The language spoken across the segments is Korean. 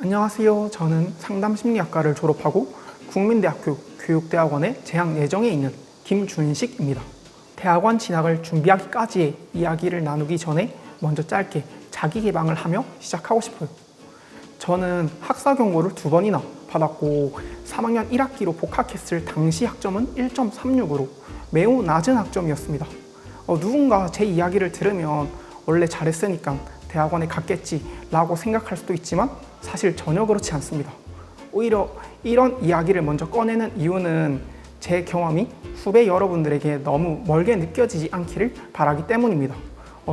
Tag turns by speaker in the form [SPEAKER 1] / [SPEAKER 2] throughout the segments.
[SPEAKER 1] 안녕하세요. 저는 상담심리학과를 졸업하고 국민대학교 교육대학원에 재학 예정에 있는 김준식입니다. 대학원 진학을 준비하기까지의 이야기를 나누기 전에 먼저 짧게 자기 개방을 하며 시작하고 싶어요. 저는 학사 경고를 2번이나 받았고 3학년 1학기로 복학했을 당시 학점은 1.36으로 매우 낮은 학점이었습니다. 누군가 제 이야기를 들으면 원래 잘했으니까 대학원에 갔겠지 라고 생각할 수도 있지만 사실 전혀 그렇지 않습니다. 오히려 이런 이야기를 먼저 꺼내는 이유는 제 경험이 후배 여러분들에게 너무 멀게 느껴지지 않기를 바라기 때문입니다.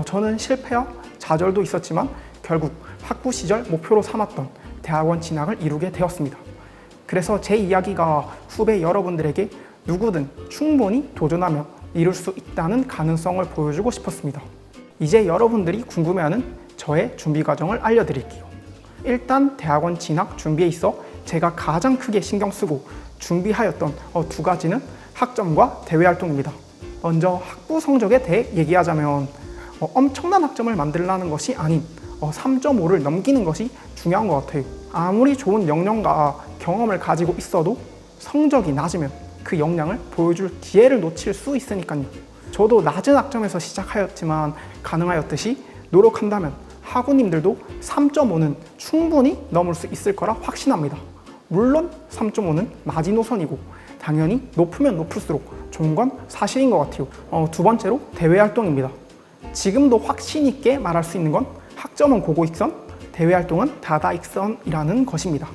[SPEAKER 1] 저는 실패와 좌절도 있었지만 결국 학부 시절 목표로 삼았던 대학원 진학을 이루게 되었습니다. 그래서 제 이야기가 후배 여러분들에게 누구든 충분히 도전하며 이룰 수 있다는 가능성을 보여주고 싶었습니다. 이제 여러분들이 궁금해하는 저의 준비 과정을 알려드릴게요. 일단 대학원 진학 준비에 있어 제가 가장 크게 신경 쓰고 준비하였던 2가지는 학점과 대외활동입니다. 먼저 학부 성적에 대해 얘기하자면 엄청난 학점을 만들라는 것이 아닌 3.5를 넘기는 것이 중요한 것 같아요. 아무리 좋은 역량과 경험을 가지고 있어도 성적이 낮으면 그 역량을 보여줄 기회를 놓칠 수 있으니까요. 저도 낮은 학점에서 시작하였지만 가능하였듯이 노력한다면 학우님들도 3.5는 충분히 넘을 수 있을 거라 확신합니다. 물론 3.5는 마지노선이고 당연히 높으면 높을수록 좋은 건 사실인 것 같아요. 2번째로 대외활동입니다. 지금도 확신 있게 말할 수 있는 건 학점은 고고익선, 대외활동은 다다익선이라는 것입니다.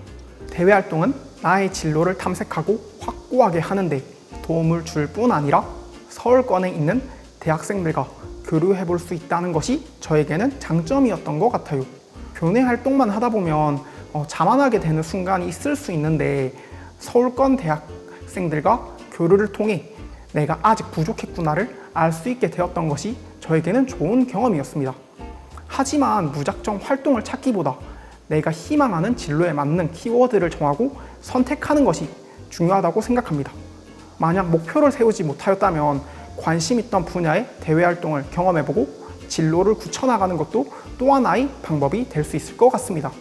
[SPEAKER 1] 대외활동은 나의 진로를 탐색하고 확고하게 하는데 도움을 줄 뿐 아니라 서울권에 있는 대학생들과 교류해 볼 수 있다는 것이 저에게는 장점이었던 것 같아요. 교내 활동만 하다 보면 자만하게 되는 순간이 있을 수 있는데 서울권 대학생들과 교류를 통해 내가 아직 부족했구나를 알 수 있게 되었던 것이 저에게는 좋은 경험이었습니다. 하지만 무작정 활동을 찾기보다 내가 희망하는 진로에 맞는 키워드를 정하고 선택하는 것이 중요하다고 생각합니다. 만약 목표를 세우지 못하였다면 관심 있던 분야의 대외활동을 경험해보고 진로를 굳혀나가는 것도 또 하나의 방법이 될 수 있을 것 같습니다.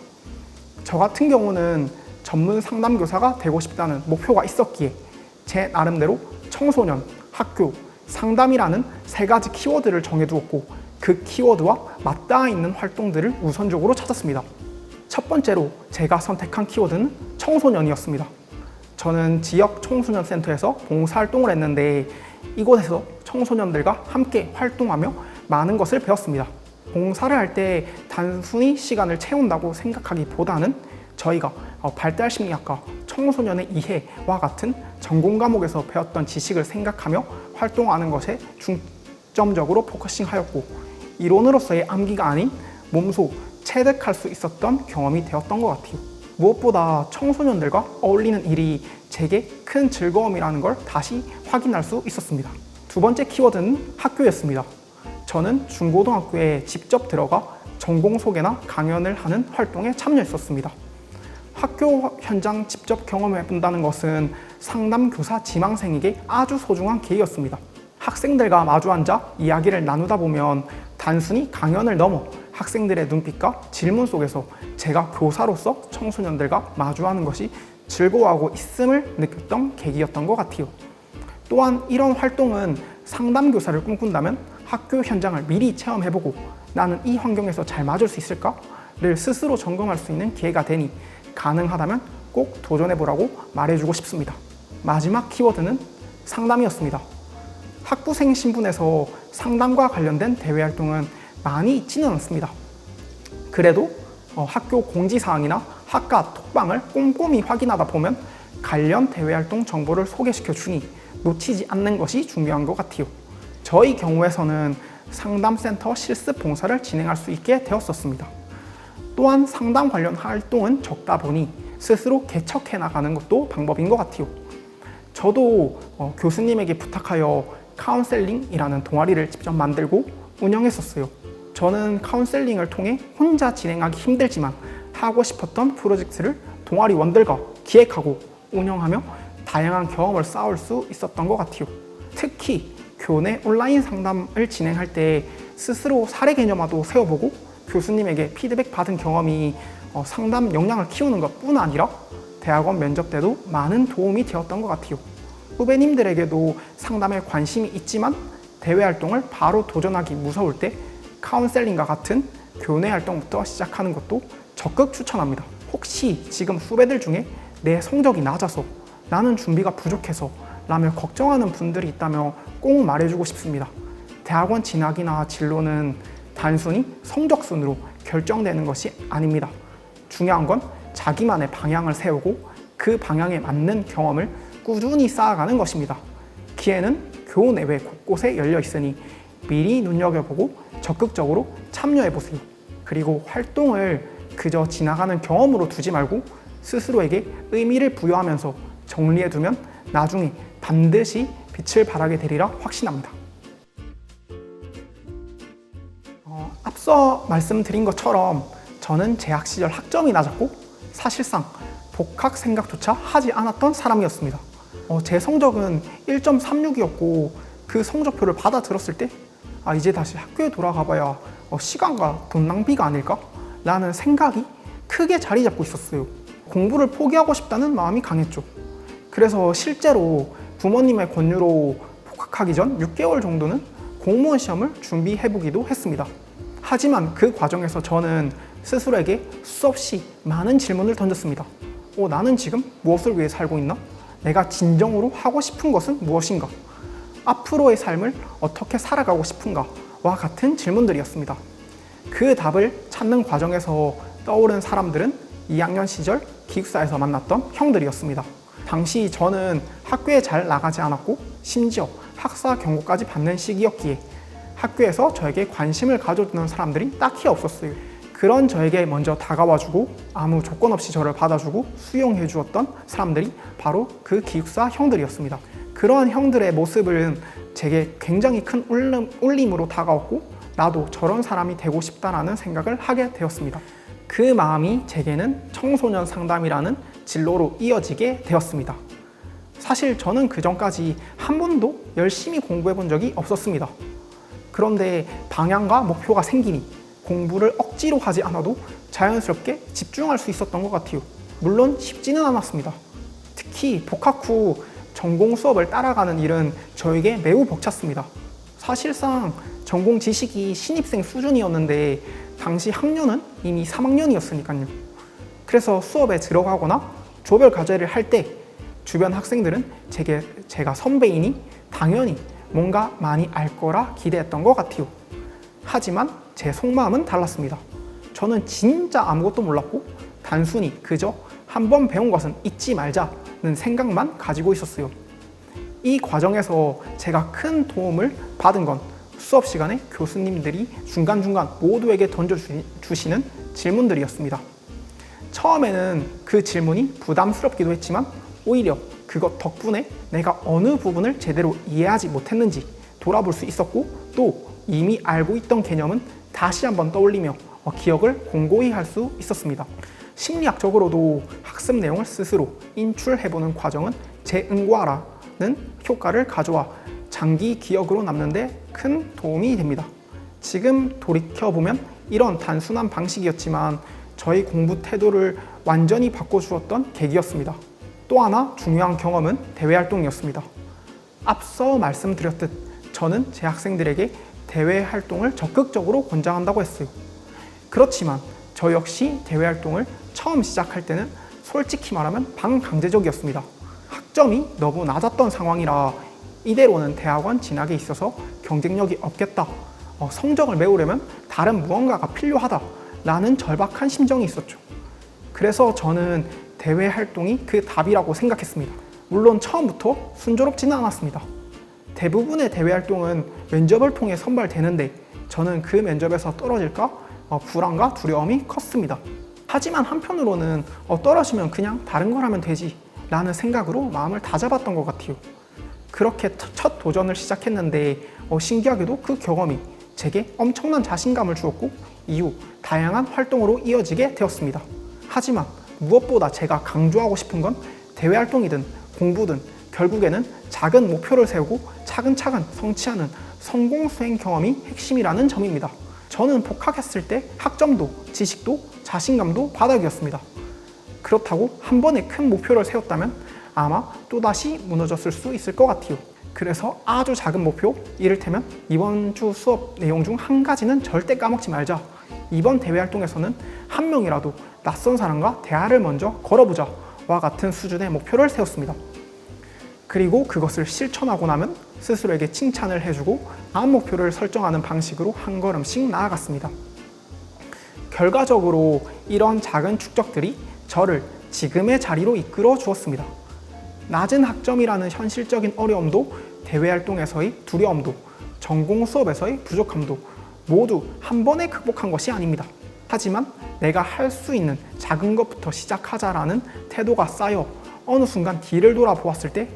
[SPEAKER 1] 저 같은 경우는 전문 상담교사가 되고 싶다는 목표가 있었기에 제 나름대로 청소년, 학교, 상담이라는 3가지 키워드를 정해두었고 그 키워드와 맞닿아 있는 활동들을 우선적으로 찾았습니다. 첫 번째로 제가 선택한 키워드는 청소년이었습니다. 저는 지역 청소년 센터에서 봉사활동을 했는데 이곳에서 청소년들과 함께 활동하며 많은 것을 배웠습니다. 봉사를 할 때 단순히 시간을 채운다고 생각하기보다는 저희가 발달심리학과 청소년의 이해와 같은 전공 과목에서 배웠던 지식을 생각하며 활동하는 것에 중점적으로 포커싱하였고 이론으로서의 암기가 아닌 몸소 체득할 수 있었던 경험이 되었던 것 같아요. 무엇보다 청소년들과 어울리는 일이 제게 큰 즐거움이라는 걸 다시 확인할 수 있었습니다. 2번째 키워드는 학교였습니다. 저는 중고등학교에 직접 들어가 전공 소개나 강연을 하는 활동에 참여했었습니다. 학교 현장 직접 경험해 본다는 것은 상담교사 지망생에게 아주 소중한 기회였습니다. 학생들과 마주 앉아 이야기를 나누다 보면 단순히 강연을 넘어 학생들의 눈빛과 질문 속에서 제가 교사로서 청소년들과 마주하는 것이 즐거워하고 있음을 느꼈던 계기였던 것 같아요. 또한 이런 활동은 상담교사를 꿈꾼다면 학교 현장을 미리 체험해보고 나는 이 환경에서 잘 맞을 수 있을까를 스스로 점검할 수 있는 기회가 되니 가능하다면 꼭 도전해보라고 말해주고 싶습니다. 마지막 키워드는 상담이었습니다. 학부생 신분에서 상담과 관련된 대외활동은 많이 있지는 않습니다. 그래도 학교 공지사항이나 학과 톡방을 꼼꼼히 확인하다 보면 관련 대외활동 정보를 소개시켜 주니 놓치지 않는 것이 중요한 것 같아요. 저희 경우에서는 상담센터 실습 봉사를 진행할 수 있게 되었었습니다. 또한 상담 관련 활동은 적다 보니 스스로 개척해 나가는 것도 방법인 것 같아요. 저도 교수님에게 부탁하여 카운셀링이라는 동아리를 직접 만들고 운영했었어요. 저는 카운셀링을 통해 혼자 진행하기 힘들지만 하고 싶었던 프로젝트를 동아리원들과 기획하고 운영하며 다양한 경험을 쌓을 수 있었던 것 같아요. 특히 교내 온라인 상담을 진행할 때 스스로 사례 개념화도 세워보고 교수님에게 피드백 받은 경험이 상담 역량을 키우는 것뿐 아니라 대학원 면접 때도 많은 도움이 되었던 것 같아요. 후배님들에게도 상담에 관심이 있지만 대외 활동을 바로 도전하기 무서울 때 카운셀링과 같은 교내 활동부터 시작하는 것도 적극 추천합니다. 혹시 지금 후배들 중에 내 성적이 낮아서 나는 준비가 부족해서 라며 걱정하는 분들이 있다면 꼭 말해주고 싶습니다. 대학원 진학이나 진로는 단순히 성적순으로 결정되는 것이 아닙니다. 중요한 건 자기만의 방향을 세우고 그 방향에 맞는 경험을 꾸준히 쌓아가는 것입니다. 기회는 교내외 곳곳에 열려 있으니 미리 눈여겨보고 적극적으로 참여해보세요. 그리고 활동을 그저 지나가는 경험으로 두지 말고 스스로에게 의미를 부여하면서 정리해두면 나중에 반드시 빛을 발하게 되리라 확신합니다. 앞서 말씀드린 것처럼 저는 재학 시절 학점이 낮았고 사실상 복학 생각조차 하지 않았던 사람이었습니다. 제 성적은 1.36이었고 그 성적표를 받아 들었을 때 이제 다시 학교에 돌아가봐야 시간과 돈 낭비가 아닐까? 라는 생각이 크게 자리 잡고 있었어요. 공부를 포기하고 싶다는 마음이 강했죠. 그래서 실제로 부모님의 권유로 복학하기 전 6개월 정도는 공무원 시험을 준비해보기도 했습니다. 하지만 그 과정에서 저는 스스로에게 수없이 많은 질문을 던졌습니다. 나는 지금 무엇을 위해 살고 있나? 내가 진정으로 하고 싶은 것은 무엇인가? 앞으로의 삶을 어떻게 살아가고 싶은가? 와 같은 질문들이었습니다. 그 답을 찾는 과정에서 떠오른 사람들은 2학년 시절 기숙사에서 만났던 형들이었습니다. 당시 저는 학교에 잘 나가지 않았고 심지어 학사 경고까지 받는 시기였기에 학교에서 저에게 관심을 가져주는 사람들이 딱히 없었어요. 그런 저에게 먼저 다가와주고 아무 조건 없이 저를 받아주고 수용해 주었던 사람들이 바로 그 기숙사 형들이었습니다. 그러한 형들의 모습은 제게 굉장히 큰 울림으로 다가왔고 나도 저런 사람이 되고 싶다라는 생각을 하게 되었습니다. 그 마음이 제게는 청소년 상담이라는 진로로 이어지게 되었습니다. 사실 저는 그전까지 한 번도 열심히 공부해 본 적이 없었습니다. 그런데 방향과 목표가 생기니 공부를 억지로 하지 않아도 자연스럽게 집중할 수 있었던 것 같아요. 물론 쉽지는 않았습니다. 특히 복학 후 전공 수업을 따라가는 일은 저에게 매우 벅찼습니다. 사실상 전공 지식이 신입생 수준이었는데 당시 학년은 이미 3학년이었으니까요. 그래서 수업에 들어가거나 조별 과제를 할 때 주변 학생들은 제가 선배이니 당연히 뭔가 많이 알 거라 기대했던 것 같아요. 하지만 제 속마음은 달랐습니다. 저는 진짜 아무것도 몰랐고 단순히 그저 한번 배운 것은 잊지 말자는 생각만 가지고 있었어요. 이 과정에서 제가 큰 도움을 받은 건 수업 시간에 교수님들이 중간중간 모두에게 던져주시는 질문들이었습니다. 처음에는 그 질문이 부담스럽기도 했지만 오히려 그것 덕분에 내가 어느 부분을 제대로 이해하지 못했는지 돌아볼 수 있었고 또 이미 알고 있던 개념은 다시 한번 떠올리며 기억을 공고히 할 수 있었습니다. 심리학적으로도 학습 내용을 스스로 인출해보는 과정은 재응고하라는 효과를 가져와 장기 기억으로 남는 데 큰 도움이 됩니다. 지금 돌이켜보면 이런 단순한 방식이었지만 저희 공부 태도를 완전히 바꿔주었던 계기였습니다. 또 하나 중요한 경험은 대외활동이었습니다. 앞서 말씀드렸듯 저는 제 학생들에게 대외활동을 적극적으로 권장한다고 했어요. 그렇지만 저 역시 대외활동을 처음 시작할 때는 솔직히 말하면 반강제적이었습니다. 학점이 너무 낮았던 상황이라 이대로는 대학원 진학에 있어서 경쟁력이 없겠다. 성적을 메우려면 다른 무언가가 필요하다. 라는 절박한 심정이 있었죠. 그래서 저는 대외 활동이 그 답이라고 생각했습니다. 물론 처음부터 순조롭지는 않았습니다. 대부분의 대외 활동은 면접을 통해 선발되는데 저는 그 면접에서 떨어질까 불안과 두려움이 컸습니다. 하지만 한편으로는 떨어지면 그냥 다른 걸 하면 되지 라는 생각으로 마음을 다잡았던 것 같아요. 그렇게 첫 도전을 시작했는데 신기하게도 그 경험이 제게 엄청난 자신감을 주었고 이후 다양한 활동으로 이어지게 되었습니다. 하지만 무엇보다 제가 강조하고 싶은 건 대외 활동이든 공부든 결국에는 작은 목표를 세우고 차근차근 성취하는 성공 수행 경험이 핵심이라는 점입니다. 저는 복학했을 때 학점도, 지식도, 자신감도 바닥이었습니다. 그렇다고 한 번에 큰 목표를 세웠다면 아마 또다시 무너졌을 수 있을 것 같아요. 그래서 아주 작은 목표, 이를테면 이번 주 수업 내용 중 한 가지는 절대 까먹지 말자. 이번 대외 활동에서는 한 명이라도 낯선 사람과 대화를 먼저 걸어보자 와 같은 수준의 목표를 세웠습니다. 그리고 그것을 실천하고 나면 스스로에게 칭찬을 해주고 다음 목표를 설정하는 방식으로 한 걸음씩 나아갔습니다. 결과적으로 이런 작은 축적들이 저를 지금의 자리로 이끌어 주었습니다. 낮은 학점이라는 현실적인 어려움도, 대외 활동에서의 두려움도, 전공 수업에서의 부족함도 모두 한 번에 극복한 것이 아닙니다. 하지만 내가 할 수 있는 작은 것부터 시작하자라는 태도가 쌓여 어느 순간 뒤를 돌아보았을 때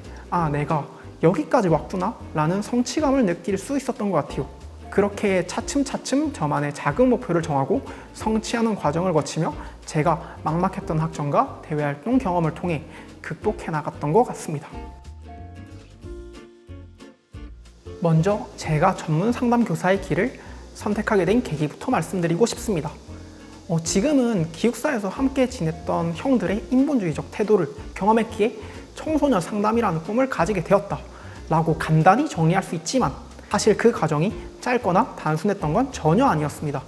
[SPEAKER 1] 내가 여기까지 왔구나 라는 성취감을 느낄 수 있었던 것 같아요. 그렇게 차츰차츰 저만의 작은 목표를 정하고 성취하는 과정을 거치며 제가 막막했던 학점과 대외활동 경험을 통해 극복해 나갔던 것 같습니다. 먼저 제가 전문 상담 교사의 길을 선택하게 된 계기부터 말씀드리고 싶습니다. 지금은 기숙사에서 함께 지냈던 형들의 인본주의적 태도를 경험했기에 청소년 상담이라는 꿈을 가지게 되었다 라고 간단히 정리할 수 있지만, 사실 그 과정이 짧거나 단순했던 건 전혀 아니었습니다.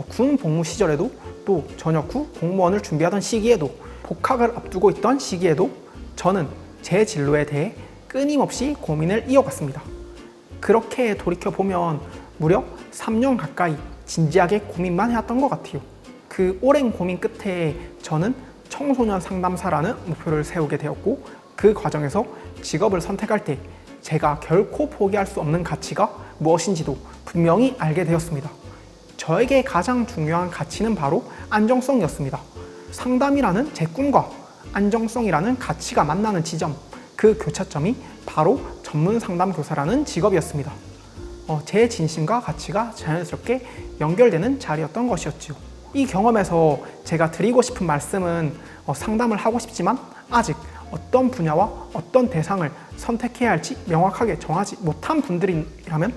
[SPEAKER 1] 군 복무 시절에도, 또 전역 후 공무원을 준비하던 시기에도, 복학을 앞두고 있던 시기에도 저는 제 진로에 대해 끊임없이 고민을 이어갔습니다. 그렇게 돌이켜보면 무려 3년 가까이 진지하게 고민만 해왔던 것 같아요. 그 오랜 고민 끝에 저는 청소년 상담사라는 목표를 세우게 되었고, 그 과정에서 직업을 선택할 때 제가 결코 포기할 수 없는 가치가 무엇인지도 분명히 알게 되었습니다. 저에게 가장 중요한 가치는 바로 안정성이었습니다. 상담이라는 제 꿈과 안정성이라는 가치가 만나는 지점, 그 교차점이 바로 전문 상담 교사라는 직업이었습니다. 제 진심과 가치가 자연스럽게 연결되는 자리였던 것이었죠. 이 경험에서 제가 드리고 싶은 말씀은, 상담을 하고 싶지만 아직 어떤 분야와 어떤 대상을 선택해야 할지 명확하게 정하지 못한 분들이라면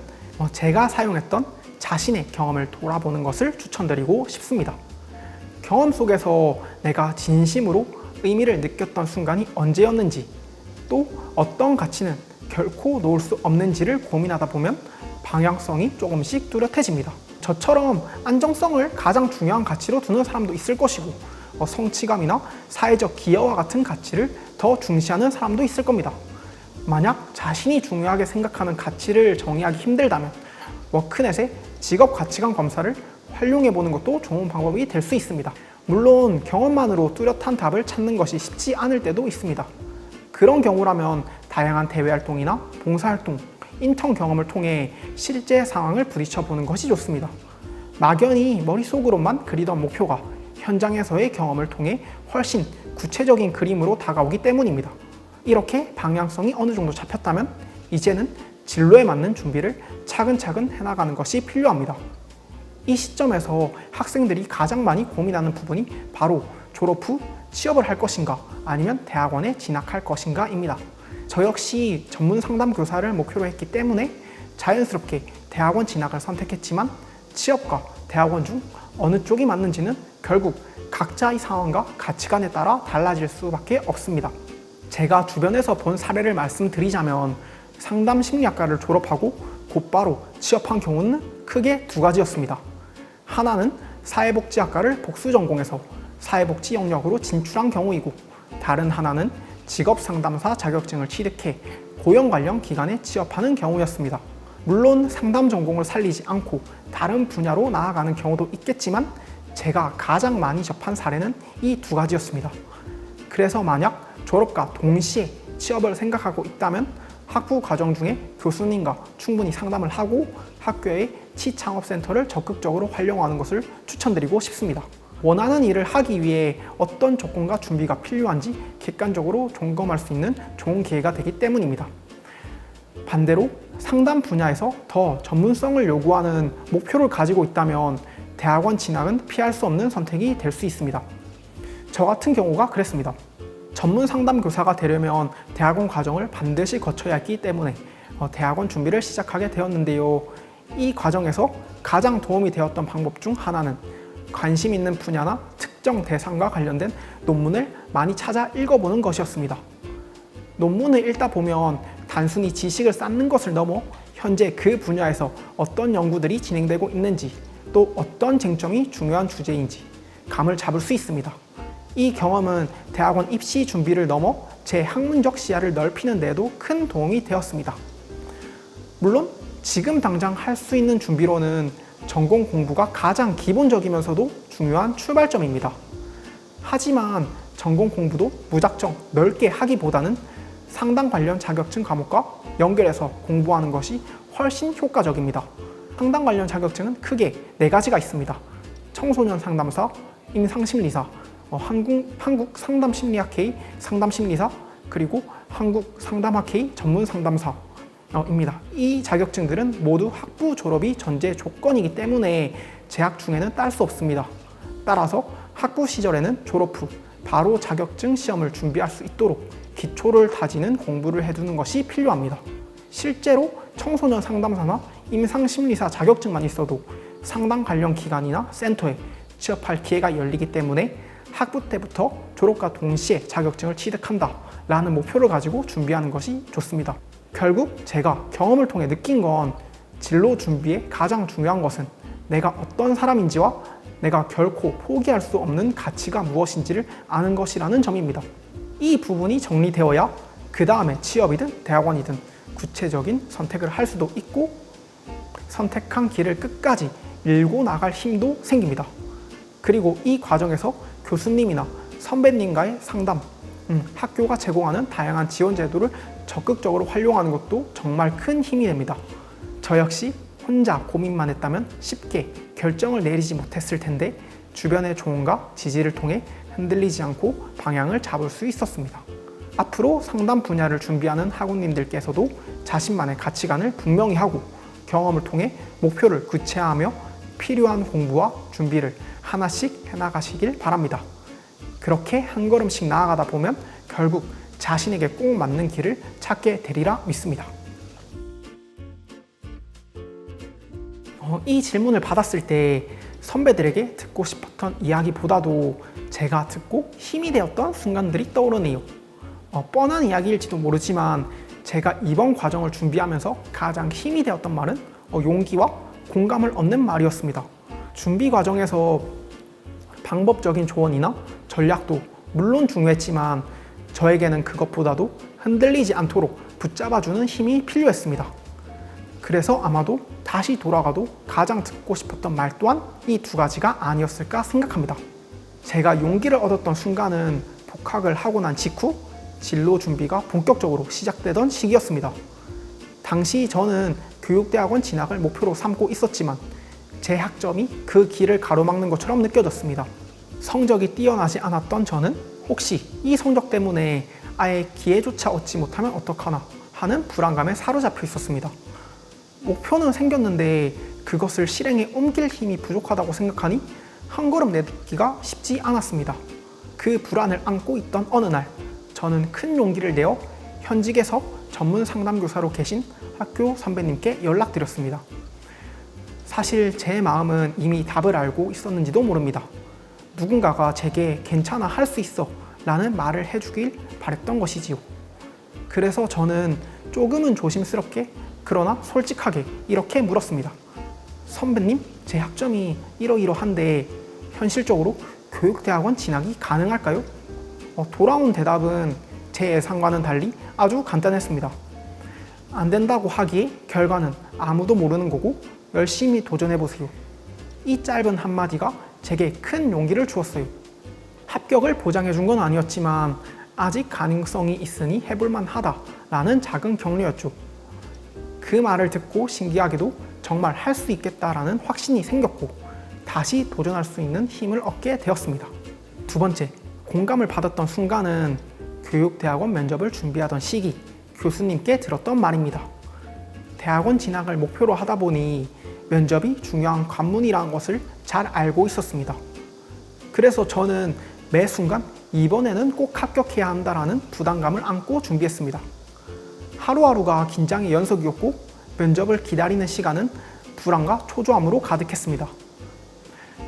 [SPEAKER 1] 제가 사용했던 자신의 경험을 돌아보는 것을 추천드리고 싶습니다. 경험 속에서 내가 진심으로 의미를 느꼈던 순간이 언제였는지, 또 어떤 가치는 결코 놓을 수 없는지를 고민하다 보면 방향성이 조금씩 뚜렷해집니다. 저처럼 안정성을 가장 중요한 가치로 두는 사람도 있을 것이고, 성취감이나 사회적 기여와 같은 가치를 더 중시하는 사람도 있을 겁니다. 만약 자신이 중요하게 생각하는 가치를 정의하기 힘들다면 워크넷의 직업 가치관 검사를 활용해 보는 것도 좋은 방법이 될 수 있습니다. 물론 경험만으로 뚜렷한 답을 찾는 것이 쉽지 않을 때도 있습니다. 그런 경우라면 다양한 대외활동이나 봉사활동, 인턴 경험을 통해 실제 상황을 부딪혀 보는 것이 좋습니다. 막연히 머릿속으로만 그리던 목표가 현장에서의 경험을 통해 훨씬 구체적인 그림으로 다가오기 때문입니다. 이렇게 방향성이 어느 정도 잡혔다면 이제는 진로에 맞는 준비를 차근차근 해나가는 것이 필요합니다. 이 시점에서 학생들이 가장 많이 고민하는 부분이 바로 졸업 후 취업을 할 것인가 아니면 대학원에 진학할 것인가입니다. 저 역시 전문 상담 교사를 목표로 했기 때문에 자연스럽게 대학원 진학을 선택했지만, 취업과 대학원 중 어느 쪽이 맞는지는 결국 각자의 상황과 가치관에 따라 달라질 수밖에 없습니다. 제가 주변에서 본 사례를 말씀드리자면, 상담 심리학과를 졸업하고 곧바로 취업한 경우는 크게 두 가지였습니다. 하나는 사회복지학과를 복수 전공해서 사회복지 영역으로 진출한 경우이고, 다른 하나는 직업상담사 자격증을 취득해 고용 관련 기관에 취업하는 경우였습니다. 물론 상담 전공을 살리지 않고 다른 분야로 나아가는 경우도 있겠지만, 제가 가장 많이 접한 사례는 이 두 가지였습니다. 그래서 만약 졸업과 동시에 취업을 생각하고 있다면 학부 과정 중에 교수님과 충분히 상담을 하고 학교의 취창업센터를 적극적으로 활용하는 것을 추천드리고 싶습니다. 원하는 일을 하기 위해 어떤 조건과 준비가 필요한지 객관적으로 점검할 수 있는 좋은 기회가 되기 때문입니다. 반대로 상담 분야에서 더 전문성을 요구하는 목표를 가지고 있다면 대학원 진학은 피할 수 없는 선택이 될 수 있습니다. 저 같은 경우가 그랬습니다. 전문 상담 교사가 되려면 대학원 과정을 반드시 거쳐야 했기 때문에 대학원 준비를 시작하게 되었는데요. 이 과정에서 가장 도움이 되었던 방법 중 하나는 관심 있는 분야나 특정 대상과 관련된 논문을 많이 찾아 읽어보는 것이었습니다. 논문을 읽다 보면 단순히 지식을 쌓는 것을 넘어 현재 그 분야에서 어떤 연구들이 진행되고 있는지, 또 어떤 쟁점이 중요한 주제인지 감을 잡을 수 있습니다. 이 경험은 대학원 입시 준비를 넘어 제 학문적 시야를 넓히는 데에도 큰 도움이 되었습니다. 물론 지금 당장 할 수 있는 준비로는 전공 공부가 가장 기본적이면서도 중요한 출발점입니다. 하지만 전공 공부도 무작정 넓게 하기보다는 상담 관련 자격증 과목과 연결해서 공부하는 것이 훨씬 효과적입니다. 상담 관련 자격증은 크게 4가지가 있습니다. 청소년 상담사, 임상심리사, 한국 상담심리학회 상담심리사, 그리고 한국 상담학회 전문 상담사입니다. 이 자격증들은 모두 학부 졸업이 전제 조건이기 때문에 재학 중에는 딸 수 없습니다. 따라서 학부 시절에는 졸업 후 바로 자격증 시험을 준비할 수 있도록 기초를 다지는 공부를 해두는 것이 필요합니다. 실제로 청소년 상담사나 임상심리사 자격증만 있어도 상담 관련 기관이나 센터에 취업할 기회가 열리기 때문에 학부 때부터 졸업과 동시에 자격증을 취득한다 라는 목표를 가지고 준비하는 것이 좋습니다. 결국 제가 경험을 통해 느낀 건 진로 준비에 가장 중요한 것은 내가 어떤 사람인지와 내가 결코 포기할 수 없는 가치가 무엇인지를 아는 것이라는 점입니다. 이 부분이 정리되어야 그 다음에 취업이든 대학원이든 구체적인 선택을 할 수도 있고 선택한 길을 끝까지 밀고 나갈 힘도 생깁니다. 그리고 이 과정에서 교수님이나 선배님과의 상담, 학교가 제공하는 다양한 지원 제도를 적극적으로 활용하는 것도 정말 큰 힘이 됩니다. 저 역시 혼자 고민만 했다면 쉽게 결정을 내리지 못했을 텐데 주변의 조언과 지지를 통해 흔들리지 않고 방향을 잡을 수 있었습니다. 앞으로 상담 분야를 준비하는 학우님들께서도 자신만의 가치관을 분명히 하고 경험을 통해 목표를 구체화하며 필요한 공부와 준비를 하나씩 해나가시길 바랍니다. 그렇게 한 걸음씩 나아가다 보면 결국 자신에게 꼭 맞는 길을 찾게 되리라 믿습니다. 이 질문을 받았을 때 선배들에게 듣고 싶었던 이야기보다도 제가 듣고 힘이 되었던 순간들이 떠오르네요. 뻔한 이야기일지도 모르지만 제가 이번 과정을 준비하면서 가장 힘이 되었던 말은 용기와 공감을 얻는 말이었습니다. 준비 과정에서 방법적인 조언이나 전략도 물론 중요했지만 저에게는 그것보다도 흔들리지 않도록 붙잡아주는 힘이 필요했습니다. 그래서 아마도 다시 돌아가도 가장 듣고 싶었던 말 또한 이 2가지가 아니었을까 생각합니다. 제가 용기를 얻었던 순간은 복학을 하고 난 직후 진로 준비가 본격적으로 시작되던 시기였습니다. 당시 저는 교육대학원 진학을 목표로 삼고 있었지만 제 학점이 그 길을 가로막는 것처럼 느껴졌습니다. 성적이 뛰어나지 않았던 저는 혹시 이 성적 때문에 아예 기회조차 얻지 못하면 어떡하나 하는 불안감에 사로잡혀 있었습니다. 목표는 생겼는데 그것을 실행에 옮길 힘이 부족하다고 생각하니 한 걸음 내딛기가 쉽지 않았습니다. 그 불안을 안고 있던 어느 날 저는 큰 용기를 내어 현직에서 전문 상담교사로 계신 학교 선배님께 연락드렸습니다. 사실 제 마음은 이미 답을 알고 있었는지도 모릅니다. 누군가가 제게 괜찮아 할 수 있어 라는 말을 해주길 바랬던 것이지요. 그래서 저는 조금은 조심스럽게 그러나 솔직하게 이렇게 물었습니다. 선배님, 제 학점이 이러이러한데 현실적으로 교육대학원 진학이 가능할까요? 돌아온 대답은 제 예상과는 달리 아주 간단했습니다. 안 된다고 하기에 결과는 아무도 모르는 거고 열심히 도전해보세요. 이 짧은 한마디가 제게 큰 용기를 주었어요. 합격을 보장해준 건 아니었지만 아직 가능성이 있으니 해볼만 하다라는 작은 격려였죠. 그 말을 듣고 신기하게도 정말 할 수 있겠다라는 확신이 생겼고 다시 도전할 수 있는 힘을 얻게 되었습니다. 2번째, 공감을 받았던 순간은 교육대학원 면접을 준비하던 시기 교수님께 들었던 말입니다. 대학원 진학을 목표로 하다 보니 면접이 중요한 관문이라는 것을 잘 알고 있었습니다. 그래서 저는 매 순간 이번에는 꼭 합격해야 한다라는 부담감을 안고 준비했습니다. 하루하루가 긴장의 연속이었고 면접을 기다리는 시간은 불안과 초조함으로 가득했습니다.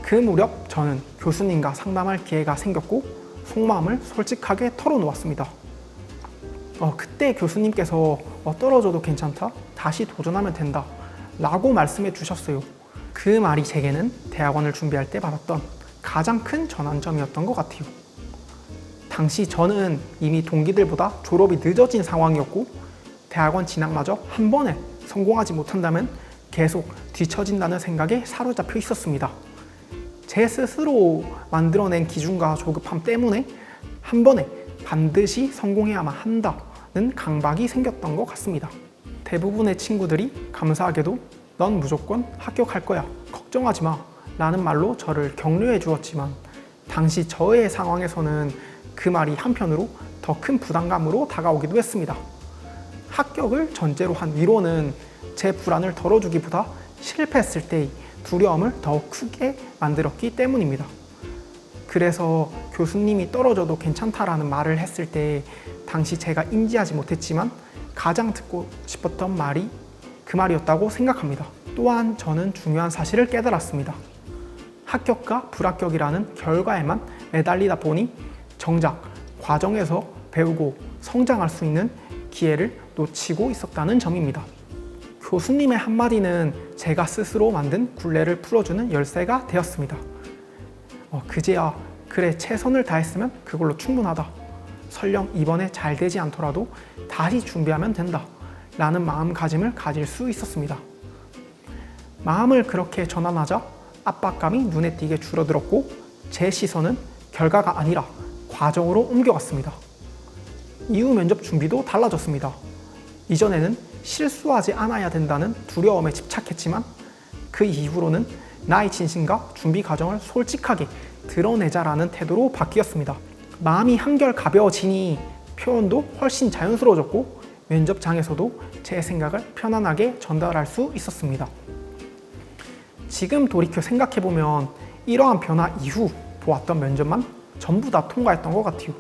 [SPEAKER 1] 그 무렵 저는 교수님과 상담할 기회가 생겼고 속마음을 솔직하게 털어놓았습니다. 그때 교수님께서 떨어져도 괜찮다, 다시 도전하면 된다 라고 말씀해 주셨어요. 그 말이 제게는 대학원을 준비할 때 받았던 가장 큰 전환점이었던 것 같아요. 당시 저는 이미 동기들보다 졸업이 늦어진 상황이었고 대학원 진학마저 한 번에 성공하지 못한다면 계속 뒤처진다는 생각에 사로잡혀 있었습니다. 제 스스로 만들어낸 기준과 조급함 때문에 한 번에 반드시 성공해야만 한다는 강박이 생겼던 것 같습니다. 대부분의 친구들이 감사하게도 넌 무조건 합격할 거야, 걱정하지 마 라는 말로 저를 격려해 주었지만 당시 저의 상황에서는 그 말이 한편으로 더 큰 부담감으로 다가오기도 했습니다. 합격을 전제로 한 위로는 제 불안을 덜어주기보다 실패했을 때의 두려움을 더욱 크게 만들었기 때문입니다. 그래서 교수님이 떨어져도 괜찮다라는 말을 했을 때 당시 제가 인지하지 못했지만 가장 듣고 싶었던 말이 그 말이었다고 생각합니다. 또한 저는 중요한 사실을 깨달았습니다. 합격과 불합격이라는 결과에만 매달리다 보니 정작 과정에서 배우고 성장할 수 있는 기회를 놓치고 있었다는 점입니다. 교수님의 한마디는 제가 스스로 만든 굴레를 풀어주는 열쇠가 되었습니다. 그제야 그래, 최선을 다했으면 그걸로 충분하다. 설령 이번에 잘 되지 않더라도 다시 준비하면 된다 라는 마음가짐을 가질 수 있었습니다. 마음을 그렇게 전환하자 압박감이 눈에 띄게 줄어들었고 제 시선은 결과가 아니라 과정으로 옮겨갔습니다. 이후 면접 준비도 달라졌습니다. 이전에는 실수하지 않아야 된다는 두려움에 집착했지만 그 이후로는 나의 진심과 준비 과정을 솔직하게 드러내자라는 태도로 바뀌었습니다. 마음이 한결 가벼워지니 표현도 훨씬 자연스러워졌고 면접장에서도 제 생각을 편안하게 전달할 수 있었습니다. 지금 돌이켜 생각해보면 이러한 변화 이후 보았던 면접만 전부 다 통과했던 것 같아요.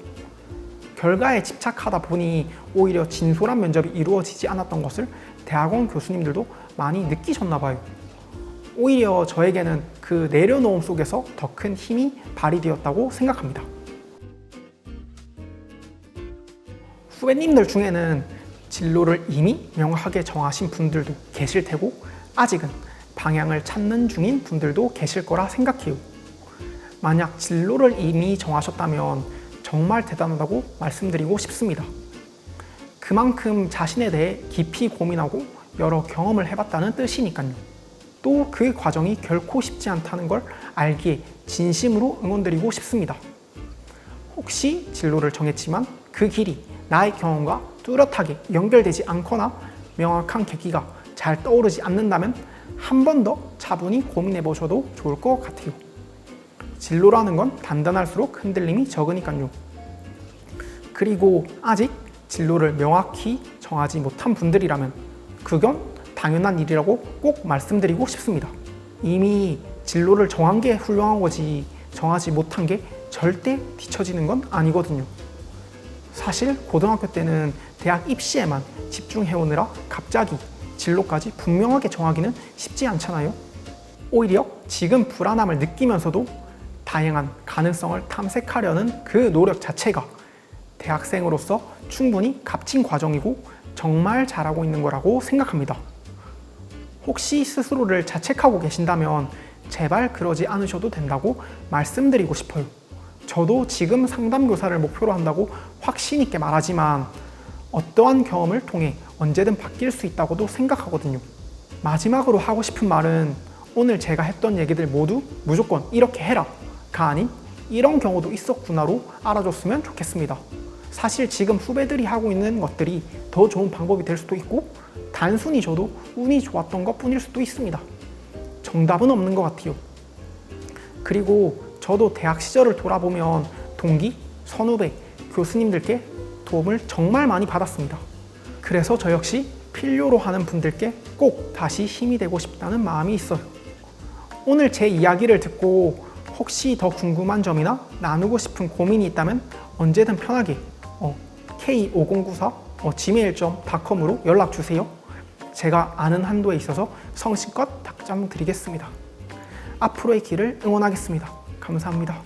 [SPEAKER 1] 결과에 집착하다 보니 오히려 진솔한 면접이 이루어지지 않았던 것을 대학원 교수님들도 많이 느끼셨나 봐요. 오히려 저에게는 그 내려놓음 속에서 더 큰 힘이 발휘되었다고 생각합니다. 후배님들 중에는 진로를 이미 명확하게 정하신 분들도 계실 테고 아직은 방향을 찾는 중인 분들도 계실 거라 생각해요. 만약 진로를 이미 정하셨다면 정말 대단하다고 말씀드리고 싶습니다. 그만큼 자신에 대해 깊이 고민하고 여러 경험을 해봤다는 뜻이니까요. 또 그 과정이 결코 쉽지 않다는 걸 알기에 진심으로 응원드리고 싶습니다. 혹시 진로를 정했지만 그 길이 나의 경험과 뚜렷하게 연결되지 않거나 명확한 계기가 잘 떠오르지 않는다면 한 번 더 차분히 고민해 보셔도 좋을 것 같아요. 진로라는 건 단단할수록 흔들림이 적으니까요. 그리고 아직 진로를 명확히 정하지 못한 분들이라면 그건 당연한 일이라고 꼭 말씀드리고 싶습니다. 이미 진로를 정한 게 훌륭한 거지 정하지 못한 게 절대 뒤처지는 건 아니거든요. 사실 고등학교 때는 대학 입시에만 집중해오느라 갑자기 진로까지 분명하게 정하기는 쉽지 않잖아요. 오히려 지금 불안함을 느끼면서도 다양한 가능성을 탐색하려는 그 노력 자체가 대학생으로서 충분히 값진 과정이고 정말 잘하고 있는 거라고 생각합니다. 혹시 스스로를 자책하고 계신다면 제발 그러지 않으셔도 된다고 말씀드리고 싶어요. 저도 지금 상담교사를 목표로 한다고 확신 있게 말하지만 어떠한 경험을 통해 언제든 바뀔 수 있다고도 생각하거든요. 마지막으로 하고 싶은 말은 오늘 제가 했던 얘기들 모두 무조건 이렇게 해라가 아닌 이런 경우도 있었구나로 알아줬으면 좋겠습니다. 사실 지금 후배들이 하고 있는 것들이 더 좋은 방법이 될 수도 있고 단순히 저도 운이 좋았던 것 뿐일 수도 있습니다. 정답은 없는 것 같아요. 그리고 저도 대학 시절을 돌아보면 동기, 선후배, 교수님들께 도움을 정말 많이 받았습니다. 그래서 저 역시 필요로 하는 분들께 꼭 다시 힘이 되고 싶다는 마음이 있어요. 오늘 제 이야기를 듣고 혹시 더 궁금한 점이나 나누고 싶은 고민이 있다면 언제든 편하게 k5094@gmail.com으로 연락주세요. 제가 아는 한도에 있어서 성심껏 답장 드리겠습니다. 앞으로의 길을 응원하겠습니다. 감사합니다.